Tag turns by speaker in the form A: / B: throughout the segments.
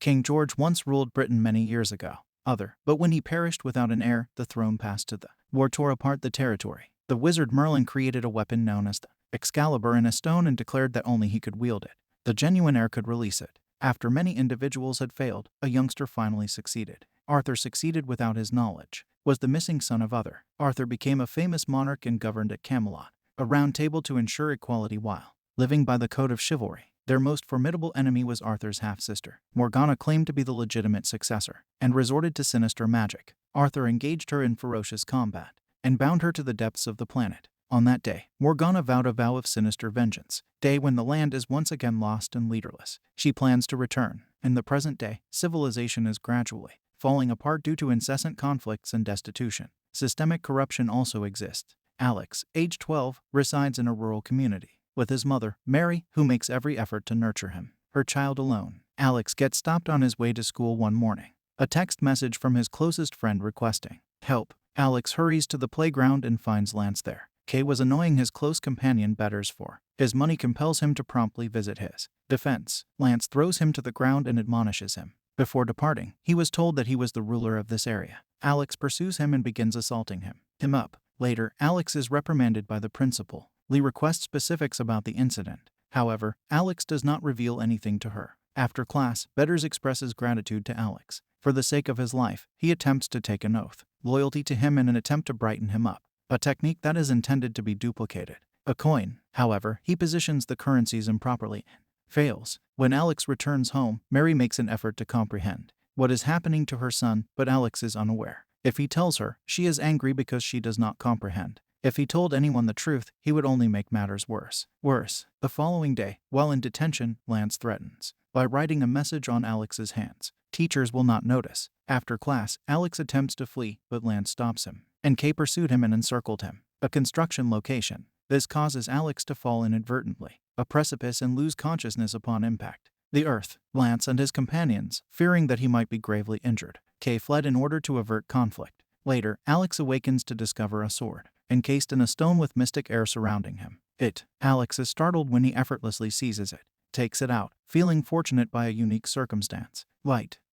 A: King George once ruled Britain many years ago. But when he perished without an heir, the throne passed to the war tore apart the territory. The wizard Merlin created a weapon known as the Excalibur in a stone and declared that only he could wield it. The genuine heir could release it. After many individuals had failed, a youngster finally succeeded. Arthur succeeded without his knowledge. Was the missing son of Arthur. Arthur became a famous monarch and governed at Camelot, a round table to ensure equality while living by the code of chivalry. Their most formidable enemy was Arthur's half-sister. Morgana claimed to be the legitimate successor, and resorted to sinister magic. Arthur engaged her in ferocious combat, and bound her to the depths of the planet. On that day, Morgana vowed a vow of sinister vengeance. Day when the land is once again lost and leaderless. She plans to return. In the present day, civilization is gradually falling apart due to incessant conflicts and destitution. Systemic corruption also exists. Alex, age 12, resides in a rural community with his mother, Mary, who makes every effort to nurture him. Her child alone. Alex gets stopped on his way to school one morning. A text message from his closest friend requesting help. Alex hurries to the playground and finds Lance there. Kay was annoying his close companion Betters for his money compels him to promptly visit his defense. Lance throws him to the ground and admonishes him. Before departing, he was told that he was the ruler of this area. Alex pursues him and begins assaulting him up. Later, Alex is reprimanded by the principal. Lee requests specifics about the incident. However, Alex does not reveal anything to her. After class, Betters expresses gratitude to Alex. For the sake of his life, he attempts to take an oath, loyalty to him in an attempt to brighten him up, a technique that is intended to be duplicated. A coin, however, he positions the currencies improperly and fails. When Alex returns home, Mary makes an effort to comprehend what is happening to her son, but Alex is unaware. If he tells her, she is angry because she does not comprehend. If he told anyone the truth, he would only make matters worse. The following day, while in detention, Lance threatens by writing a message on Alex's hands. Teachers will not notice. After class, Alex attempts to flee, but Lance stops him, and Kay pursued him and encircled him. A construction location. This causes Alex to fall inadvertently, a precipice, and lose consciousness upon impact. The earth. Lance and his companions, fearing that he might be gravely injured. Kay fled in order to avert conflict. Later, Alex awakens to discover a sword, encased in a stone with mystic air surrounding him. Alex is startled when he effortlessly seizes it, takes it out, feeling fortunate by a unique circumstance.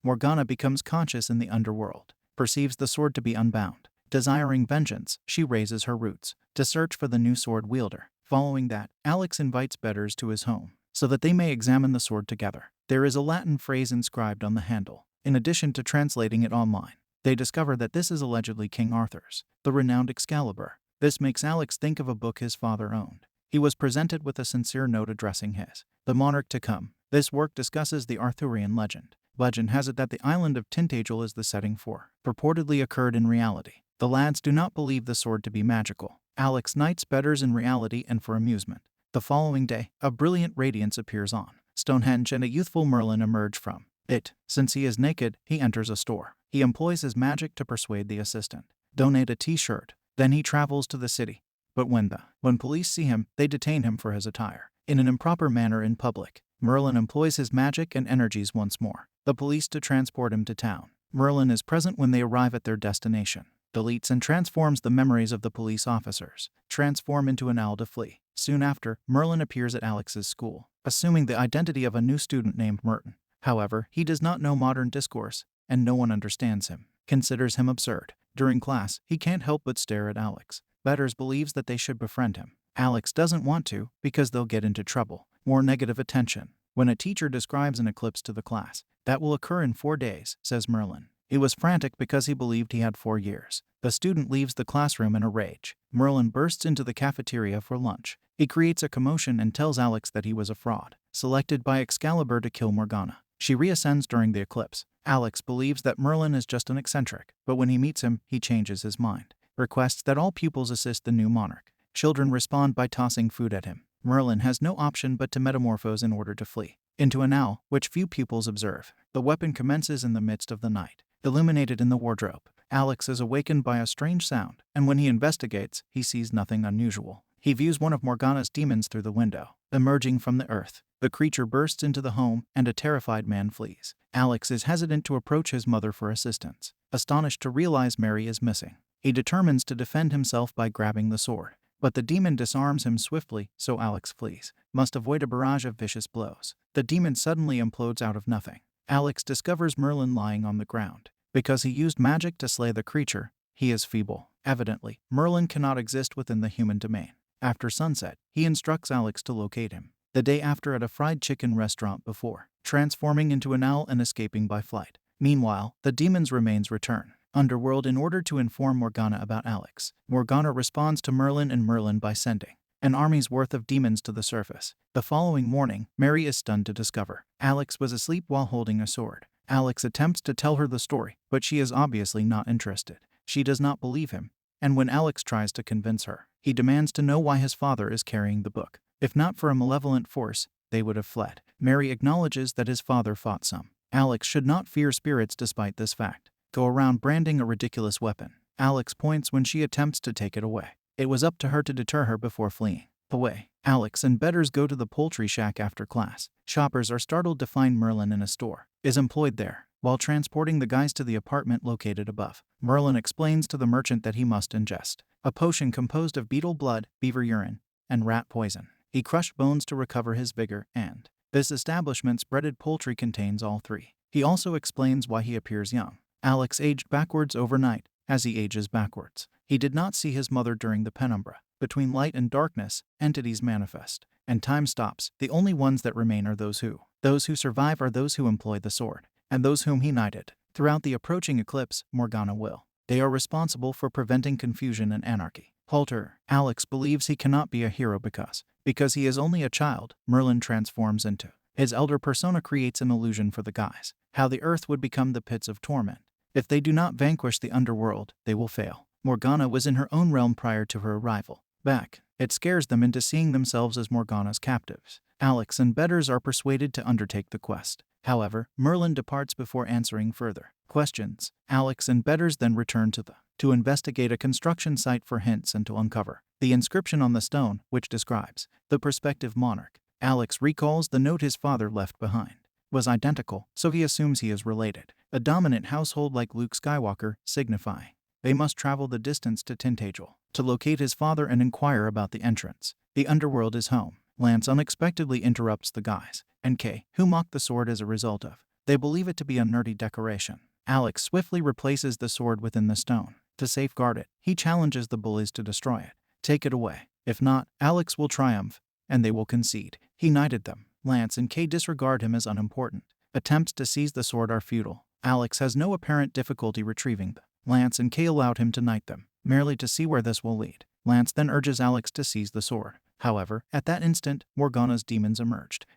A: Morgana becomes conscious in the underworld, perceives the sword to be unbound. Desiring vengeance, she raises her roots to search for the new sword wielder. Following that, Alex invites Betters to his home, so that they may examine the sword together. There is a Latin phrase inscribed on the handle. In addition to translating it online, they discover that this is allegedly King Arthur's, the renowned Excalibur. This makes Alex think of a book his father owned. He was presented with a sincere note addressing the monarch to come. This work discusses the Arthurian legend. Legend has it that the island of Tintagel is the setting for purportedly occurred in reality. The lads do not believe the sword to be magical. Alex knights Betters in reality and for amusement. The following day, a brilliant radiance appears on Stonehenge and a youthful Merlin emerge from it. Since he is naked, he enters a store. He employs his magic to persuade the assistant. Donate a t-shirt. Then he travels to the city. But when police see him, they detain him for his attire in an improper manner in public. Merlin employs his magic and energies once more. The police to transport him to town. Merlin is present when they arrive at their destination. Deletes and transforms the memories of the police officers. Transform into an owl to flee. Soon after, Merlin appears at Alex's school, assuming the identity of a new student named Merton. However, he does not know modern discourse, and no one understands him, considers him absurd. During class, he can't help but stare at Alex. Betters believes that they should befriend him. Alex doesn't want to, because they'll get into trouble. More negative attention. When a teacher describes an eclipse to the class, that will occur in 4 days, says Merlin. He was frantic because he believed he had 4 years. The student leaves the classroom in a rage. Merlin bursts into the cafeteria for lunch. He creates a commotion and tells Alex that he was a fraud, selected by Excalibur to kill Morgana. She reascends during the eclipse. Alex believes that Merlin is just an eccentric, but when he meets him, he changes his mind. Requests that all pupils assist the new monarch. Children respond by tossing food at him. Merlin has no option but to metamorphose in order to flee into an owl, which few pupils observe. The weapon commences in the midst of the night, illuminated in the wardrobe. Alex is awakened by a strange sound, and when he investigates, he sees nothing unusual. He views one of Morgana's demons through the window, emerging from the earth. The creature bursts into the home, and a terrified man flees. Alex is hesitant to approach his mother for assistance, astonished to realize Mary is missing. He determines to defend himself by grabbing the sword, but the demon disarms him swiftly, so Alex flees, must avoid a barrage of vicious blows. The demon suddenly implodes out of nothing. Alex discovers Merlin lying on the ground. Because he used magic to slay the creature, he is feeble. Evidently, Merlin cannot exist within the human domain. After sunset, he instructs Alex to locate him. The day after at a fried chicken restaurant before transforming into an owl and escaping by flight. Meanwhile, the demon's remains return. Underworld in order to inform Morgana about Alex. Morgana responds to Merlin and Merlin by sending an army's worth of demons to the surface. The following morning, Mary is stunned to discover Alex was asleep while holding a sword. Alex attempts to tell her the story, but she is obviously not interested. She does not believe him, and when Alex tries to convince her, he demands to know why his father is carrying the book. If not for a malevolent force, they would have fled. Mary acknowledges that his father fought some. Alex should not fear spirits despite this fact. Go around branding a ridiculous weapon. Alex points when she attempts to take it away. It was up to her to deter her before fleeing away. Alex and betters go to the poultry shack after class. Shoppers are startled to find Merlin in a store is employed there. While transporting the guys to the apartment located above, Merlin explains to the merchant that he must ingest a potion composed of beetle blood, beaver urine, and rat poison. He crushed bones to recover his vigor, and this establishment's breaded poultry contains all three. He also explains why he appears young. Alex aged backwards overnight, as he ages backwards. He did not see his mother during the penumbra. Between light and darkness, entities manifest, and time stops. The only ones that remain are those who survive are those who employ the sword, and those whom he knighted. Throughout the approaching eclipse, Morgana will. They are responsible for preventing confusion and anarchy. Halter. Alex believes he cannot be a hero because he is only a child. Merlin transforms into his elder persona, creates an illusion for the guys. How the earth would become the pits of torment. If they do not vanquish the underworld, they will fail. Morgana was in her own realm prior to her arrival. Back. It scares them into seeing themselves as Morgana's captives. Alex and betters are persuaded to undertake the quest. However, Merlin departs before answering further questions. Alex and betters then return to investigate a construction site for hints and to uncover the inscription on the stone, which describes the prospective monarch. Alex recalls the note his father left behind was identical, so he assumes he is related. A dominant household like Luke Skywalker, signifying they must travel the distance to Tintagel to locate his father and inquire about the entrance. The underworld is home. Lance unexpectedly interrupts the guys, and Kay, who mock the sword as a result of. They believe it to be a nerdy decoration. Alex swiftly replaces the sword within the stone. To safeguard it, he challenges the bullies to destroy it. Take it away. If not, Alex will triumph, and they will concede. He knighted them. Lance and Kay disregard him as unimportant. Attempts to seize the sword are futile. Alex has no apparent difficulty retrieving them. Lance and Kay allowed him to knight them, merely to see where this will lead. Lance then urges Alex to seize the sword. However, at that instant, Morgana's demons emerged.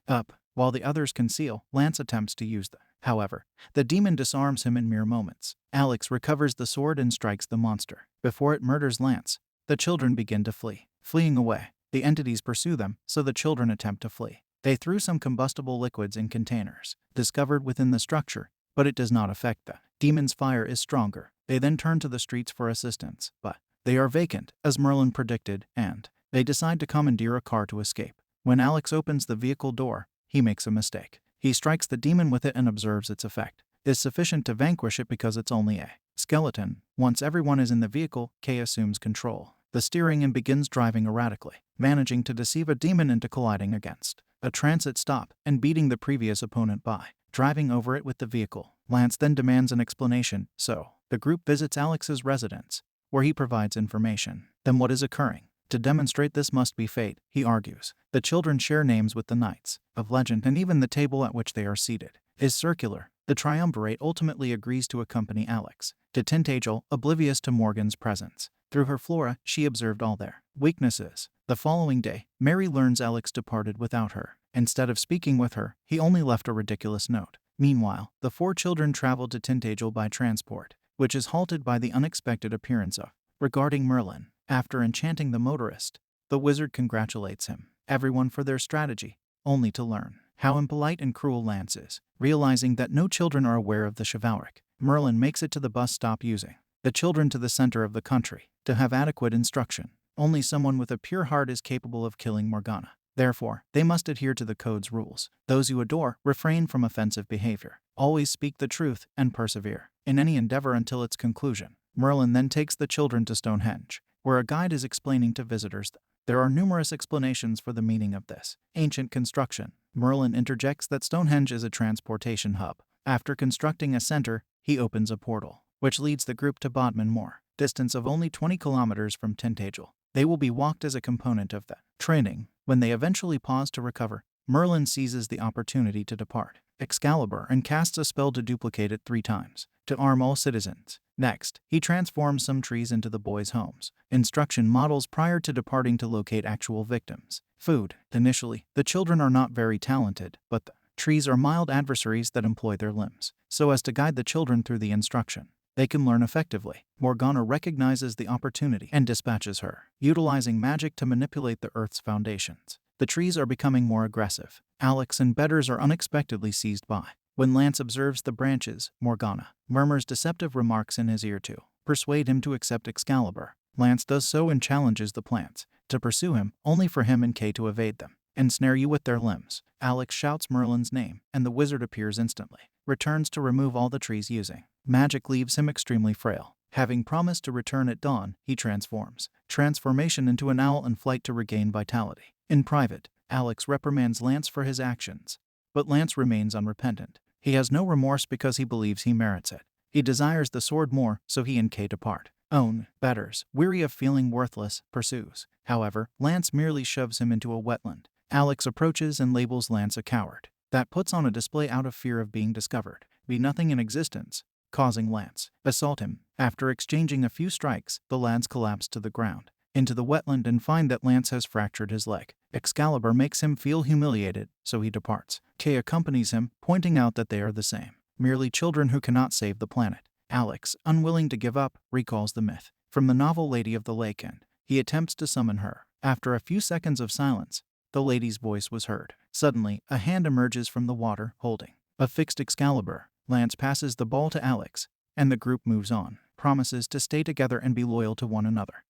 A: While the others conceal, Lance attempts to use them. However, the demon disarms him in mere moments. Alex recovers the sword and strikes the monster. Before it murders Lance, the children begin to flee. Fleeing away, the entities pursue them, so the children attempt to flee. They threw some combustible liquids in containers, discovered within the structure, but it does not affect the demon's fire is stronger. They then turn to the streets for assistance, but they are vacant, as Merlin predicted, and they decide to commandeer a car to escape. When Alex opens the vehicle door, he makes a mistake. He strikes the demon with it and observes its effect is sufficient to vanquish it because it's only a skeleton. Once everyone is in the vehicle, Kay assumes control the steering and begins driving erratically, managing to deceive a demon into colliding against a transit stop and beating the previous opponent by driving over it with the vehicle. Lance then demands an explanation, so the group visits Alex's residence, where he provides information. Then what is occurring? To demonstrate this must be fate, he argues. The children share names with the knights of legend, and even the table at which they are seated is circular. The triumvirate ultimately agrees to accompany Alex to Tintagel, oblivious to Morgan's presence. Through her flora, she observed all their weaknesses. The following day, Mary learns Alex departed without her. Instead of speaking with her, he only left a ridiculous note. Meanwhile, the four children traveled to Tintagel by transport, which is halted by the unexpected appearance of regarding Merlin. After enchanting the motorist, the wizard congratulates everyone for their strategy, only to learn how impolite and cruel Lance is. Realizing that no children are aware of the chivalric, Merlin makes it to the bus stop using the children to the center of the country to have adequate instruction. Only someone with a pure heart is capable of killing Morgana. Therefore, they must adhere to the code's rules. Those you adore, refrain from offensive behavior. Always speak the truth and persevere in any endeavor until its conclusion. Merlin then takes the children to Stonehenge, where a guide is explaining to visitors that there are numerous explanations for the meaning of this ancient construction. Merlin interjects that Stonehenge is a transportation hub. After constructing a center, he opens a portal, which leads the group to Bodmin Moor, distance of only 20 kilometers from Tintagel. They will be walked as a component of the training. When they eventually pause to recover, Merlin seizes the opportunity to depart Excalibur and casts a spell to duplicate it 3 times, to arm all citizens. Next, he transforms some trees into the boys' homes. Instruction models prior to departing to locate actual victims. Food. Initially, the children are not very talented, but the trees are mild adversaries that employ their limbs, so as to guide the children through the instruction. They can learn effectively. Morgana recognizes the opportunity and dispatches her, utilizing magic to manipulate the Earth's foundations. The trees are becoming more aggressive. Alex and Betters are unexpectedly seized by. When Lance observes the branches, Morgana murmurs deceptive remarks in his ear to persuade him to accept Excalibur. Lance does so and challenges the plants to pursue him, only for him and Kay to evade them. Ensnare you with their limbs. Alex shouts Merlin's name, and the wizard appears instantly. Returns to remove all the trees using magic leaves him extremely frail. Having promised to return at dawn, he transforms. Transformation into an owl and flight to regain vitality. In private, Alex reprimands Lance for his actions, but Lance remains unrepentant. He has no remorse because he believes he merits it. He desires the sword more, so he and Kay depart. Betters, weary of feeling worthless, pursues. However, Lance merely shoves him into a wetland. Alex approaches and labels Lance a coward. That puts on a display out of fear of being discovered. Be nothing in existence, causing Lance assault him. After exchanging a few strikes, the lads collapse to the ground, into the wetland, and find that Lance has fractured his leg. Excalibur makes him feel humiliated, so he departs. Kay accompanies him, pointing out that they are the same, merely children who cannot save the planet. Alex, unwilling to give up, recalls the myth from the novel Lady of the Lake, and he attempts to summon her. After a few seconds of silence, the lady's voice was heard. Suddenly, a hand emerges from the water, holding a fixed Excalibur. Lance passes the ball to Alex, and the group moves on, promises to stay together and be loyal to one another.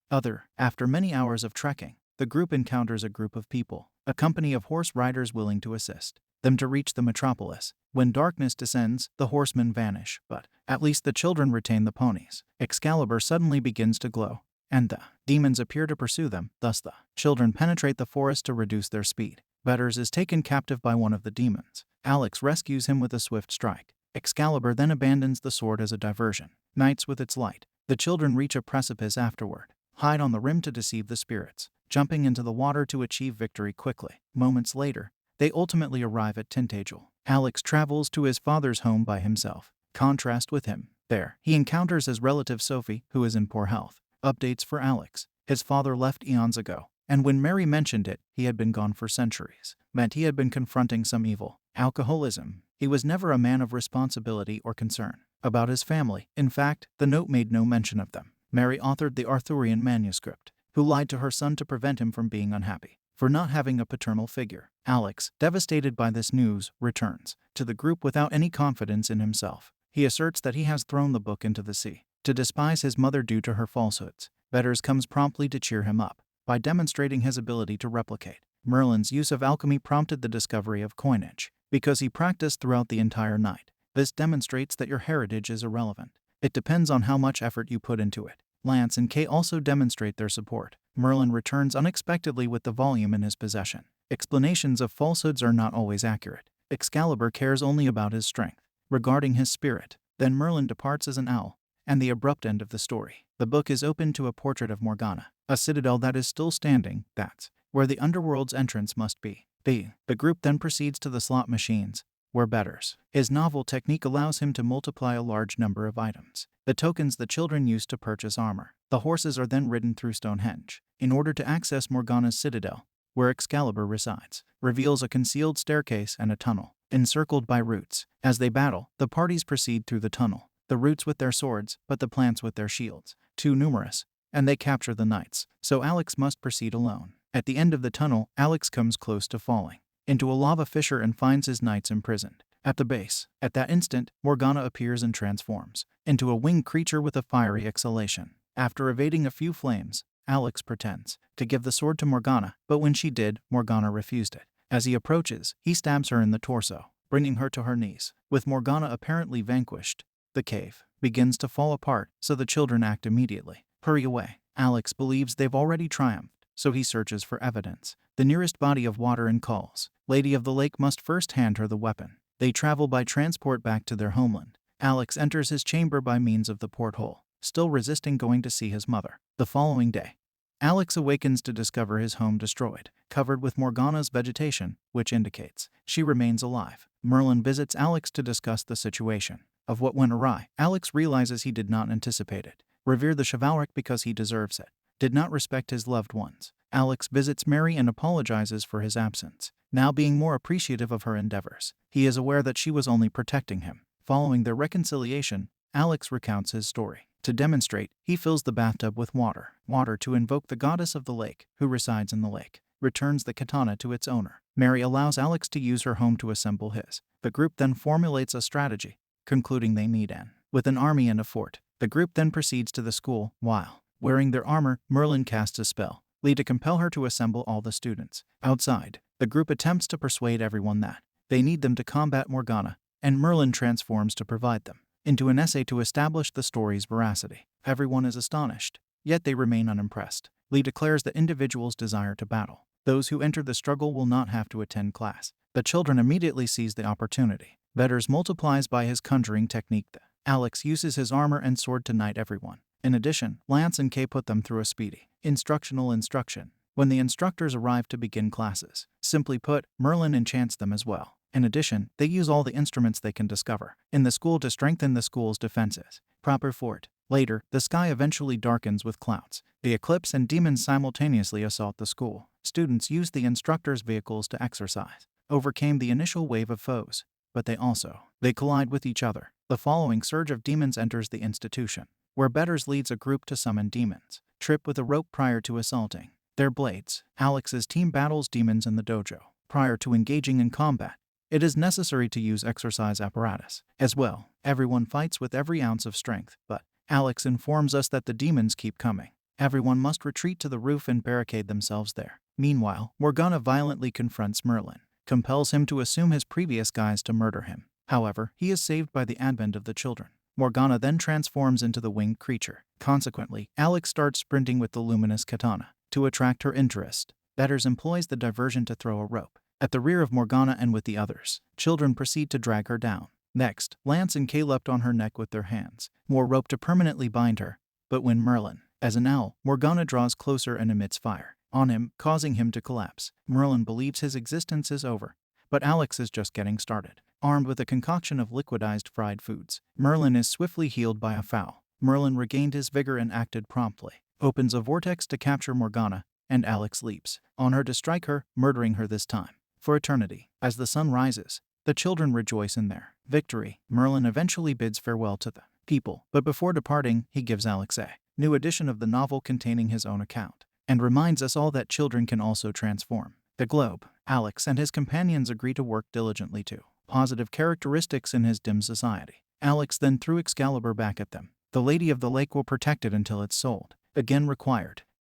A: After many hours of trekking, the group encounters a group of people, a company of horse riders willing to assist them to reach the metropolis. When darkness descends, the horsemen vanish, but at least the children retain the ponies. Excalibur suddenly begins to glow, and the demons appear to pursue them. Thus the children penetrate the forest to reduce their speed. Betters is taken captive by one of the demons. Alex rescues him with a swift strike. Excalibur then abandons the sword as a diversion, nights with its light. The children reach a precipice afterward, hide on the rim to deceive the spirits, jumping into the water to achieve victory quickly. Moments later, they ultimately arrive at Tintagel. Alex travels to his father's home by himself. Contrast with him. There, he encounters his relative Sophie, who is in poor health. Updates for Alex. His father left eons ago, and when Mary mentioned it, he had been gone for centuries. Meant he had been confronting some evil. Alcoholism. He was never a man of responsibility or concern about his family. In fact, the note made no mention of them. Mary authored the Arthurian manuscript, who lied to her son to prevent him from being unhappy for not having a paternal figure. Alex, devastated by this news, returns to the group without any confidence in himself. He asserts that he has thrown the book into the sea to despise his mother due to her falsehoods. Betters comes promptly to cheer him up by demonstrating his ability to replicate. Merlin's use of alchemy prompted the discovery of coinage, because he practiced throughout the entire night. This demonstrates that your heritage is irrelevant. It depends on how much effort you put into it. Lance and Kay also demonstrate their support. Merlin returns unexpectedly with the volume in his possession. Explanations of falsehoods are not always accurate. Excalibur cares only about his strength, regarding his spirit. Then Merlin departs as an owl, and the abrupt end of the story. The book is open to a portrait of Morgana, a citadel that is still standing. That's where the underworld's entrance must be. The group then proceeds to the slot machines, where Betters. His novel technique allows him to multiply a large number of items, the tokens the children use to purchase armor. The horses are then ridden through Stonehenge, in order to access Morgana's citadel, where Excalibur resides. Reveals a concealed staircase and a tunnel, encircled by roots. As they battle, the parties proceed through the tunnel, the roots with their swords, but the plants with their shields, too numerous, and they capture the knights, so Alex must proceed alone. At the end of the tunnel, Alex comes close to falling into a lava fissure and finds his knights imprisoned at the base. At that instant, Morgana appears and transforms into a winged creature with a fiery exhalation. After evading a few flames, Alex pretends to give the sword to Morgana, but when she did, Morgana refused it. As he approaches, he stabs her in the torso, bringing her to her knees. With Morgana apparently vanquished, the cave begins to fall apart, so the children act immediately. Hurry away. Alex believes they've already triumphed, so he searches for evidence. The nearest body of water and calls. Lady of the Lake must first hand her the weapon. They travel by transport back to their homeland. Alex enters his chamber by means of the porthole, still resisting going to see his mother. The following day, Alex awakens to discover his home destroyed, covered with Morgana's vegetation, which indicates she remains alive. Merlin visits Alex to discuss the situation of what went awry. Alex realizes he did not anticipate it. Revere the chivalric because he deserves it. Did not respect his loved ones. Alex visits Mary and apologizes for his absence, now being more appreciative of her endeavors. He is aware that she was only protecting him. Following their reconciliation, Alex recounts his story. To demonstrate, he fills the bathtub with water to invoke the goddess of the lake, who resides in the lake. Returns the katana to its owner. Mary allows Alex to use her home to assemble his. The group then formulates a strategy, concluding they need with an army and a fort. The group then proceeds to the school, while wearing their armor, Merlin casts a spell, to compel her to assemble all the students. Outside, the group attempts to persuade everyone that they need them to combat Morgana, and Merlin transforms to provide them into an essay to establish the story's veracity. Everyone is astonished, yet they remain unimpressed. Lee declares that individuals desire to battle. Those who enter the struggle will not have to attend class. The children immediately seize the opportunity. Vetters multiplies by his conjuring technique. Alex uses his armor and sword to knight everyone. In addition, Lance and Kay put them through a speedy instruction. When the instructors arrive to begin classes, simply put, Merlin enchants them as well. In addition, they use all the instruments they can discover in the school to strengthen the school's defenses. Proper fort. Later, the sky eventually darkens with clouds. The eclipse and demons simultaneously assault the school. Students use the instructors' vehicles to exercise, overcame the initial wave of foes, but they collide with each other. The following surge of demons enters the institution, where Betters leads a group to summon demons. Trip with a rope prior to assaulting their blades. Alex's team battles demons in the dojo. Prior to engaging in combat, it is necessary to use exercise apparatus. As well, everyone fights with every ounce of strength, but Alex informs us that the demons keep coming. Everyone must retreat to the roof and barricade themselves there. Meanwhile, Morgana violently confronts Merlin, compels him to assume his previous guise to murder him. However, he is saved by the advent of the children. Morgana then transforms into the winged creature. Consequently, Alex starts sprinting with the luminous katana. To attract her interest, Betters employs the diversion to throw a rope at the rear of Morgana and with the others. Children proceed to drag her down. Next, Lance and Kay leapt on her neck with their hands. More rope to permanently bind her. But when Merlin, as an owl, Morgana draws closer and emits fire on him, causing him to collapse. Merlin believes his existence is over, but Alex is just getting started. Armed with a concoction of liquidized fried foods, Merlin is swiftly healed by a foul. Merlin regained his vigor and acted promptly. Opens a vortex to capture Morgana, and Alex leaps on her to strike her, murdering her this time for eternity. As the sun rises, the children rejoice in their victory. Merlin eventually bids farewell to the people, but before departing, he gives Alex a new edition of the novel containing his own account, and reminds us all that children can also transform the globe. Alex and his companions agree to work diligently to positive characteristics in his dim society. Alex then threw Excalibur back at them. The Lady of the Lake will protect it until it's sold again required.